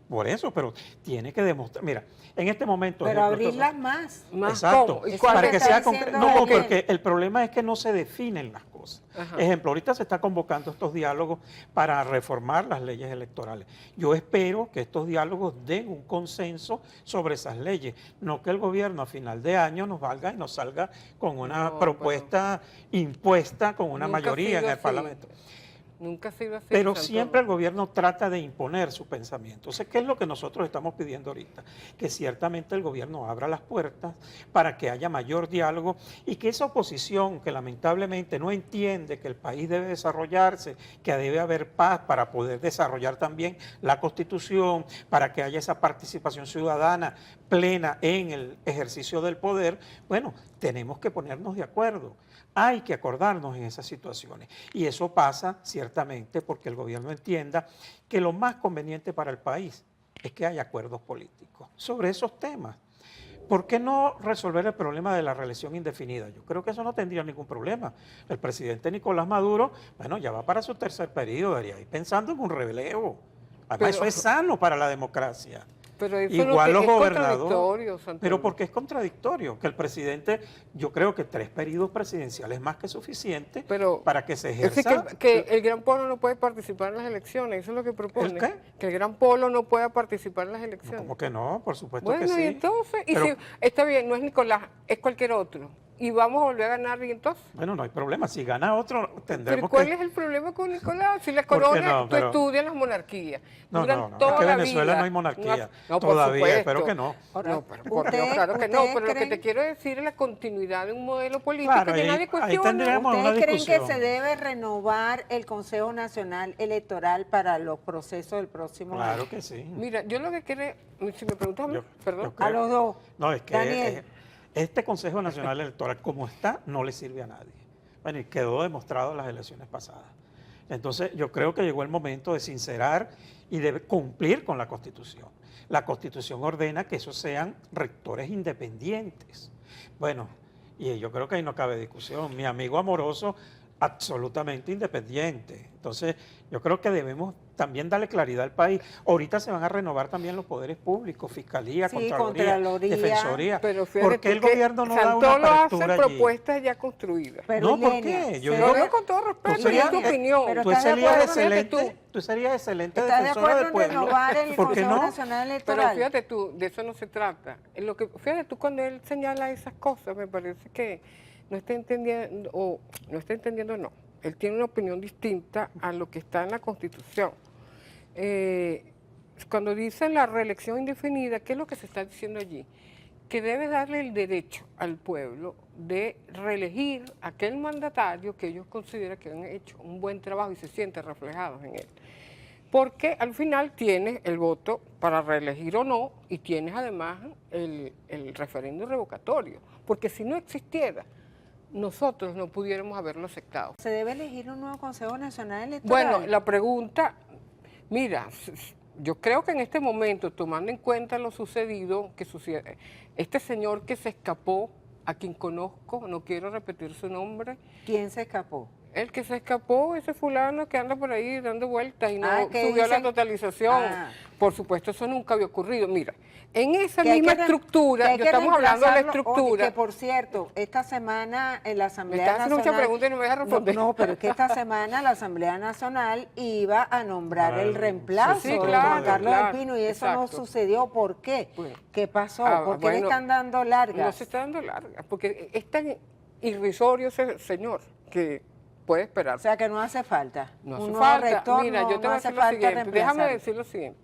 Por eso, pero tiene que demostrar, mira, en este momento... Pero abrirlas más. Exacto, ¿Cómo? para que sea concreto. No, porque el problema es que no se definen las cosas. Ajá. Ejemplo, ahorita se está convocando estos diálogos para reformar las leyes electorales. Yo espero que estos diálogos den un consenso sobre esas leyes, no que el gobierno a final de año nos valga y nos salga con una propuesta impuesta con una mayoría en el Parlamento. Nunca ha sido así. Pero siempre el gobierno trata de imponer su pensamiento. Entonces, ¿qué es lo que nosotros estamos pidiendo ahorita? Que ciertamente el gobierno abra las puertas para que haya mayor diálogo y que esa oposición que lamentablemente no entiende que el país debe desarrollarse, que debe haber paz para poder desarrollar también la Constitución, para que haya esa participación ciudadana plena en el ejercicio del poder, bueno, tenemos que ponernos de acuerdo. Hay que acordarnos en esas situaciones. Y eso pasa ciertamente porque el gobierno entienda que lo más conveniente para el país es que haya acuerdos políticos sobre esos temas. ¿Por qué no resolver el problema de la reelección indefinida? Yo creo que eso no tendría ningún problema. El presidente Nicolás Maduro, bueno, ya va para su tercer periodo, debería ir pensando en un relevo. Además, eso es sano para la democracia. Pero eso Igual los es gobernadores. contradictorio, Santiago. Pero porque es contradictorio que el presidente, yo creo que 3 periodos presidenciales es más que suficiente para que se ejerza. Es decir, que el Gran Polo no puede participar en las elecciones, eso es lo que propone. ¿El qué? Que el Gran Polo no pueda participar en las elecciones. ¿Cómo que no? Por supuesto bueno, que sí. y entonces, Pero, si, está bien, no es Nicolás, es cualquier otro. Y vamos a volver a ganar, y entonces. Bueno, no hay problema. Si gana otro, tendremos ¿Pero cuál que... es el problema con Nicolás? Si las ¿Por qué colonias, no? tú estudias las monarquías. No, duran no, no. toda Es que la en Venezuela vida. no hay monarquía. No, por todavía, supuesto. espero que no. No, pero por Dios, ¿Ustedes- claro que no. ustedes Pero lo que creen- te quiero decir es la continuidad de un modelo político Claro, que ahí- nadie ahí cuestiona. tendríamos- ¿Ustedes una creen que discusión. se debe renovar el Consejo Nacional Electoral para los procesos del próximo año? Claro que sí. Mira, yo lo que quiero, si me preguntas a mí, Yo- perdón. yo creo- A los dos. No, es que Daniel. este Consejo Nacional Electoral, como está, no le sirve a nadie. Bueno, y quedó demostrado en las elecciones pasadas. Entonces, yo creo que llegó el momento de sincerar y de cumplir con la Constitución. La Constitución ordena que esos sean rectores independientes. Bueno, y yo creo que ahí no cabe discusión. Mi amigo Amoroso, absolutamente independiente. Entonces, yo creo que debemos también darle claridad al país. Ahorita se van a renovar también los poderes públicos, Fiscalía, Sí, Contraloría, Contraloría. Defensoría. Pero fíjate ¿Por qué tú el que gobierno no da Santoro una hace apertura allí? propuestas ya construidas. Pero, No, ¿por Ilenia, qué? Yo se- Lo digo digo con todo respeto, y es tu opinión. pero Tú ¿estás de serías acuerdo? excelente, Fíjate tú serías excelente ¿Estás de defensora acuerdo del en pueblo. renovar el ¿Por qué Consejo no? Nacional Pero Electoral? fíjate tú, de eso no se trata. Fíjate tú, cuando él señala esas cosas, me parece que no está entendiendo, o no está entendiendo, no. Él tiene una opinión distinta a lo que está en la Constitución. Cuando dice la reelección indefinida, ¿qué es lo que se está diciendo allí? Que debe darle el derecho al pueblo de reelegir a aquel mandatario que ellos consideran que han hecho un buen trabajo y se sienten reflejados en él. Porque al final tienes el voto para reelegir o no y tienes además el referendo revocatorio. Porque si no existiera nosotros no pudiéramos haberlo aceptado. ¿Se debe elegir un nuevo Consejo Nacional Electoral? Bueno, la pregunta, mira, yo creo que en este momento, tomando en cuenta lo sucedido, este señor que se escapó, a quien conozco, no quiero repetir su nombre. ¿Quién se escapó? El que se escapó, ese fulano que anda por ahí dando vueltas y no ¿qué subió la dicen? totalización. Por supuesto, eso nunca había ocurrido. Mira, en esa Que hay misma que estructura, que estamos hablando de la reemplazarlo. Oye, estructura. que por cierto, esta semana en la Asamblea Me estás haciendo Nacional... muchas preguntas y no me dejas responder. No, pero es que esta semana la Asamblea Nacional iba a nombrar el reemplazo sí, de claro, Juan Carlos claro, del Pino y eso no exacto. sucedió. ¿Por qué? Bueno. ¿Qué pasó? ¿Por qué le bueno, están dando largas? No se está dando largas, porque es tan irrisorio ese señor que puede esperar. O sea que no hace falta. No Un hace nuevo falta. rector, Mira, no, yo te no voy a hace decir lo falta siguiente. Déjame reemplazarlo. decir lo siguiente.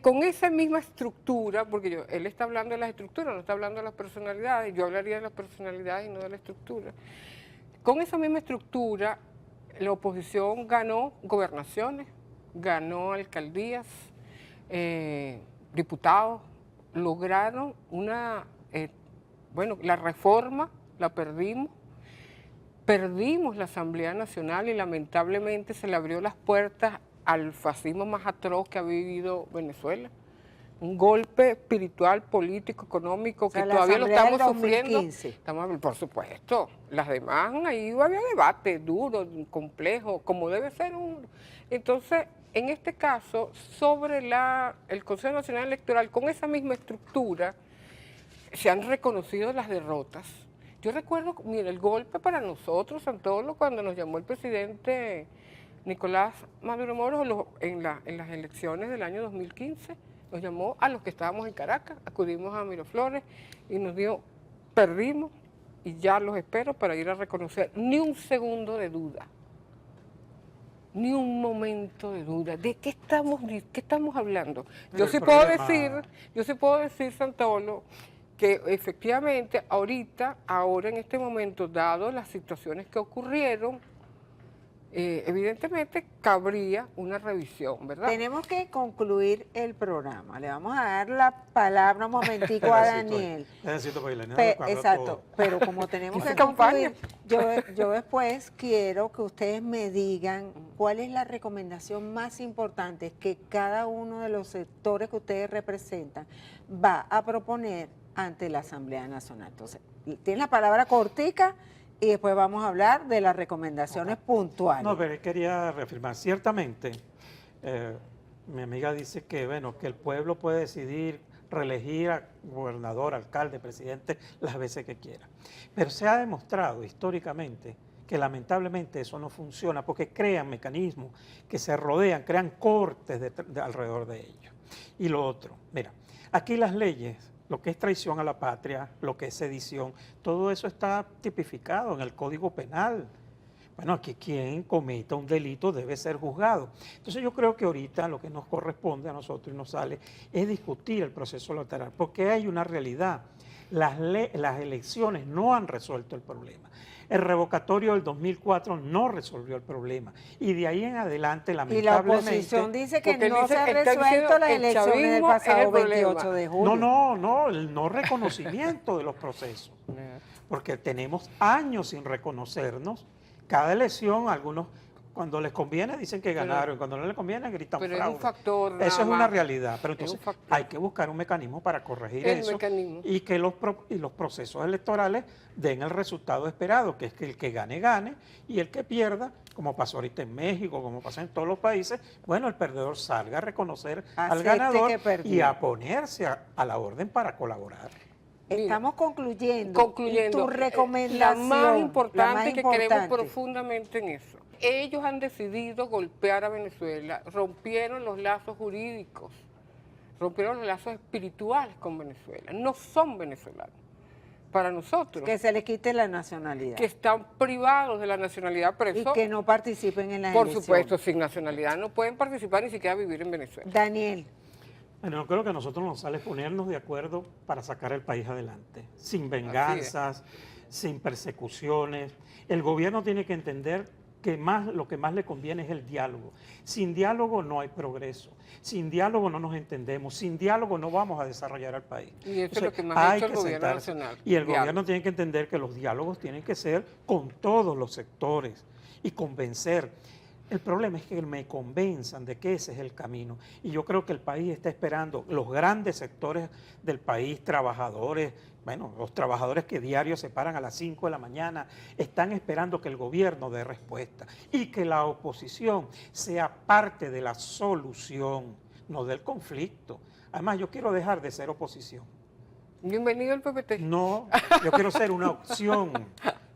Con esa misma estructura, porque él está hablando de las estructuras, no está hablando de las personalidades, yo hablaría de las personalidades y no de la estructura. Con esa misma estructura, la oposición ganó gobernaciones, ganó alcaldías, diputados, lograron la reforma la perdimos la Asamblea Nacional y lamentablemente se le abrió las puertas al fascismo más atroz que ha vivido Venezuela. Un golpe espiritual, político, económico, sea, que la todavía lo Asamblea estamos del sufriendo. 2015. Por supuesto, las demás, ahí había debate duro, complejo, como debe ser uno. Entonces, en este caso, sobre el Consejo Nacional Electoral, con esa misma estructura, se han reconocido las derrotas. Yo recuerdo, mira, el golpe para nosotros, Santolo, cuando nos llamó el presidente Nicolás Maduro Moros en las elecciones del año 2015, nos llamó a los que estábamos en Caracas, acudimos a Miraflores y nos dijo, perdimos y ya los espero para ir a reconocer. Ni un segundo de duda, ni un momento de duda. ¿De qué estamos hablando? Yo sí puedo decir, Santolo, que efectivamente ahora en este momento, dado las situaciones que ocurrieron, evidentemente cabría una revisión, ¿verdad? Tenemos que concluir el programa. Le vamos a dar la palabra un momentico a Daniel. Exacto, pero como tenemos que concluir, yo después quiero que ustedes me digan cuál es la recomendación más importante que cada uno de los sectores que ustedes representan va a proponer ante la Asamblea Nacional. Entonces, tienen la palabra cortica y después vamos a hablar de las recomendaciones puntuales. No, pero quería reafirmar, ciertamente, mi amiga dice que, bueno, que el pueblo puede decidir reelegir a gobernador, alcalde, presidente, las veces que quiera. Pero se ha demostrado históricamente que lamentablemente eso no funciona porque crean mecanismos que se rodean, crean cortes alrededor de ellos. Y lo otro, mira, aquí las leyes, lo que es traición a la patria, lo que es sedición, todo eso está tipificado en el Código Penal. Bueno, aquí quien cometa un delito debe ser juzgado. Entonces yo creo que ahorita lo que nos corresponde a nosotros y nos sale es discutir el proceso electoral, porque hay una realidad. Las elecciones no han resuelto el problema. El revocatorio del 2004 no resolvió el problema. Y de ahí en adelante, lamentablemente... Y la oposición dice que no se está han resuelto diciendo las el elecciones del chavismo pasado es el 28 problema. de julio. No, el no reconocimiento de los procesos. Porque tenemos años sin reconocernos. Cada elección, algunos cuando les conviene dicen que ganaron, cuando no les conviene gritan pero fraude. es un factor nada Eso es una más. realidad, pero Es un entonces factor. hay que buscar un mecanismo para corregir El eso mecanismo. y que los procesos electorales den el resultado esperado, que es que el que gane y el que pierda, como pasó ahorita en México, como pasa en todos los países, bueno, el perdedor salga a reconocer al Acepte ganador que perdió. y a ponerse a la orden para colaborar. Estamos concluyendo. Tu recomendación, la más la importante más que creemos importante. profundamente en eso. Ellos han decidido golpear a Venezuela, rompieron los lazos jurídicos, rompieron los lazos espirituales con Venezuela. No son venezolanos. Para nosotros, Que se les quite la nacionalidad. que están privados de la nacionalidad, pero Y eso, que no participen en las por elecciones. supuesto, sin nacionalidad no pueden participar ni siquiera vivir en Venezuela. Daniel, Bueno, yo creo que a nosotros nos sale ponernos de acuerdo para sacar el país adelante, sin venganzas, sin persecuciones. El gobierno tiene que entender lo que más le conviene es el diálogo. Sin diálogo no hay progreso. Sin diálogo no nos entendemos. Sin diálogo no vamos a desarrollar al país. Y eso es lo que más ha hecho el gobierno sentarse. nacional. Y el diálogo. gobierno tiene que entender que los diálogos tienen que ser con todos los sectores y convencer. El problema es que me convenzan de que ese es el camino. Y yo creo que el país está esperando, los grandes sectores del país, trabajadores, bueno, los trabajadores que diario se paran a las 5 de la mañana, están esperando que el gobierno dé respuesta y que la oposición sea parte de la solución, no del conflicto. Además, yo quiero dejar de ser oposición. Bienvenido al PPT. No, yo quiero ser una opción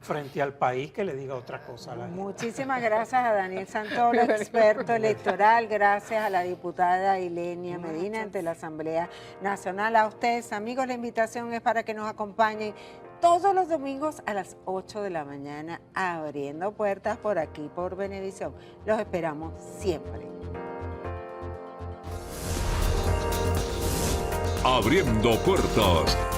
frente al país que le diga otra cosa a la gente. Muchísimas gracias a Daniel Santoro, experto electoral. Gracias a la diputada Ilenia Medina ante la Asamblea Nacional. A ustedes, amigos, la invitación es para que nos acompañen todos los domingos a las 8 de la mañana abriendo puertas por aquí, por Venevisión. Los esperamos siempre. Abriendo puertas.